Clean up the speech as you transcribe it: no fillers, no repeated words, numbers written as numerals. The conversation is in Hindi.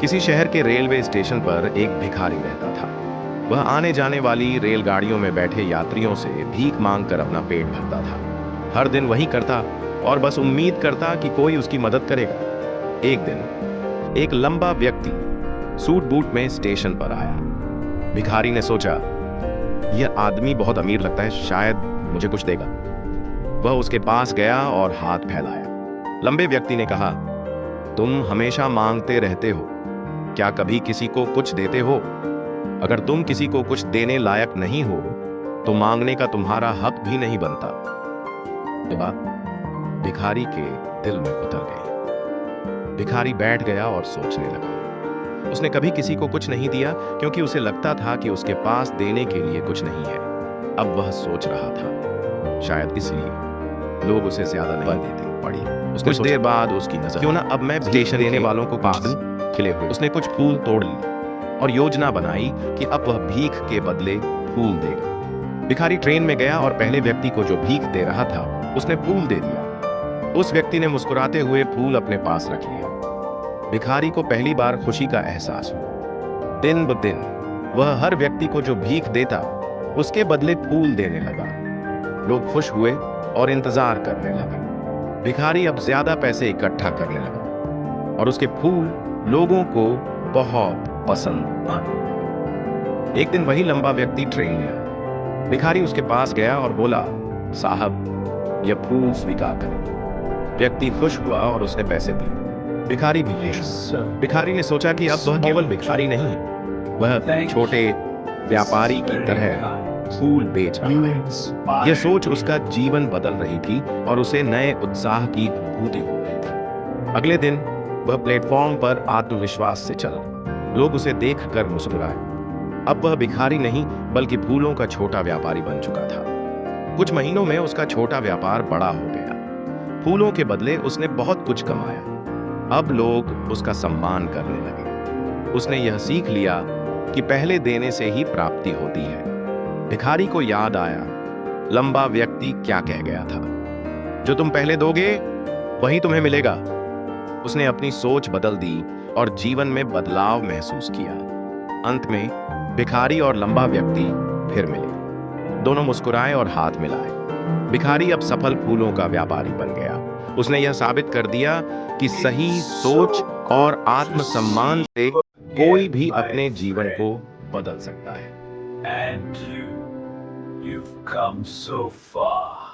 किसी शहर के रेलवे स्टेशन पर एक भिखारी रहता था। वह आने जाने वाली रेलगाड़ियों में बैठे यात्रियों से भीख मांगकर अपना पेट भरता था। हर दिन वही करता और बस उम्मीद करता कि कोई उसकी मदद करेगा। एक दिन एक लंबा व्यक्ति सूट बूट में स्टेशन पर आया। भिखारी ने सोचा, यह आदमी बहुत अमीर लगता है, शायद मुझे कुछ देगा। वह उसके पास गया और हाथ फैलाया। लंबे व्यक्ति ने कहा, तुम हमेशा मांगते रहते हो, क्या कभी किसी को कुछ देते हो? अगर तुम किसी को कुछ देने लायक नहीं हो तो मांगने का तुम्हारा हक भी नहीं बनता। ये बात भिखारी के दिल में उतर गई। भिखारी बैठ गया और सोचने लगा। उसने कभी किसी को कुछ नहीं दिया क्योंकि उसे लगता था कि उसके पास देने के लिए कुछ नहीं है। अब वह सोच रहा था, शायद इसलिए लोग उसे ज्यादा नहीं देते पड़ी। कुछ देर बाद उसकी नजर, क्यों ना अब मैं स्टेशन देने वालों को पास खिले हुए। उसने कुछ फूल तोड़ लिए और योजना बनाई कि अब वह भीख के बदले फूल देगा। भिखारी ट्रेन में गया और पहले व्यक्ति को जो भीख दे रहा था उसने फूल दे दिया। उस व्यक्ति ने मुस्कुराते हुए फूल अपने पास रख लिया। भिखारी को पहली बार खुशी का एहसास हुआ। दिन ब दिन वह हर व्यक्ति को जो भीख देता उसके बदले फूल देने लगा। लोग खुश हुए और इंतजार करने लगे। भिखारी अब ज्यादा पैसे इकट्ठा करने लगा और उसके फूल लोगों को बहुत पसंद आए। एक दिन वही लंबा व्यक्ति ट्रेन में आया। भिखारी उसके पास गया और बोला, साहब, यह फूल स्वीकार करें। व्यक्ति खुश हुआ और उसने पैसे दिए। भिखारी भी खुश। भिखारी ने सोचा कि अब वह केवल भिखारी नहीं, वह छोटे व्यापारी की तरह फूल बेच रहा है। यह सोच उसका जीवन बदल रही थी और उसे नए उत्साह की अनुभूति हो रही थी। अगले दिन वह प्लेटफॉर्म पर आत्मविश्वास से चला। लोग उसे देखकर मुस्कुराए। अब वह भिखारी नहीं बल्कि फूलों का छोटा व्यापारी बन चुका था। कुछ महीनों में उसका छोटा व्यापार बड़ा हो गया। फूलों के बदले उसने बहुत कुछ कमाया। अब लोग उसका सम्मान करने लगे। उसने यह सीख लिया कि पहले देने से ही प्राप्ति होती है। भिखारी को याद आया, लंबा व्यक्ति क्या कह गया था, जो तुम पहले दोगे वही तुम्हें मिलेगा। उसने अपनी सोच बदल दी और जीवन में बदलाव महसूस किया। अंत में भिखारी और लंबा व्यक्ति फिर मिले। दोनों मुस्कुराए और हाथ मिलाए। भिखारी अब सफल फूलों का व्यापारी बन गया। उसने यह साबित कर दिया कि सही सोच और आत्मसम्मान से कोई भी अपने जीवन को बदल सकता है। And you've come so far.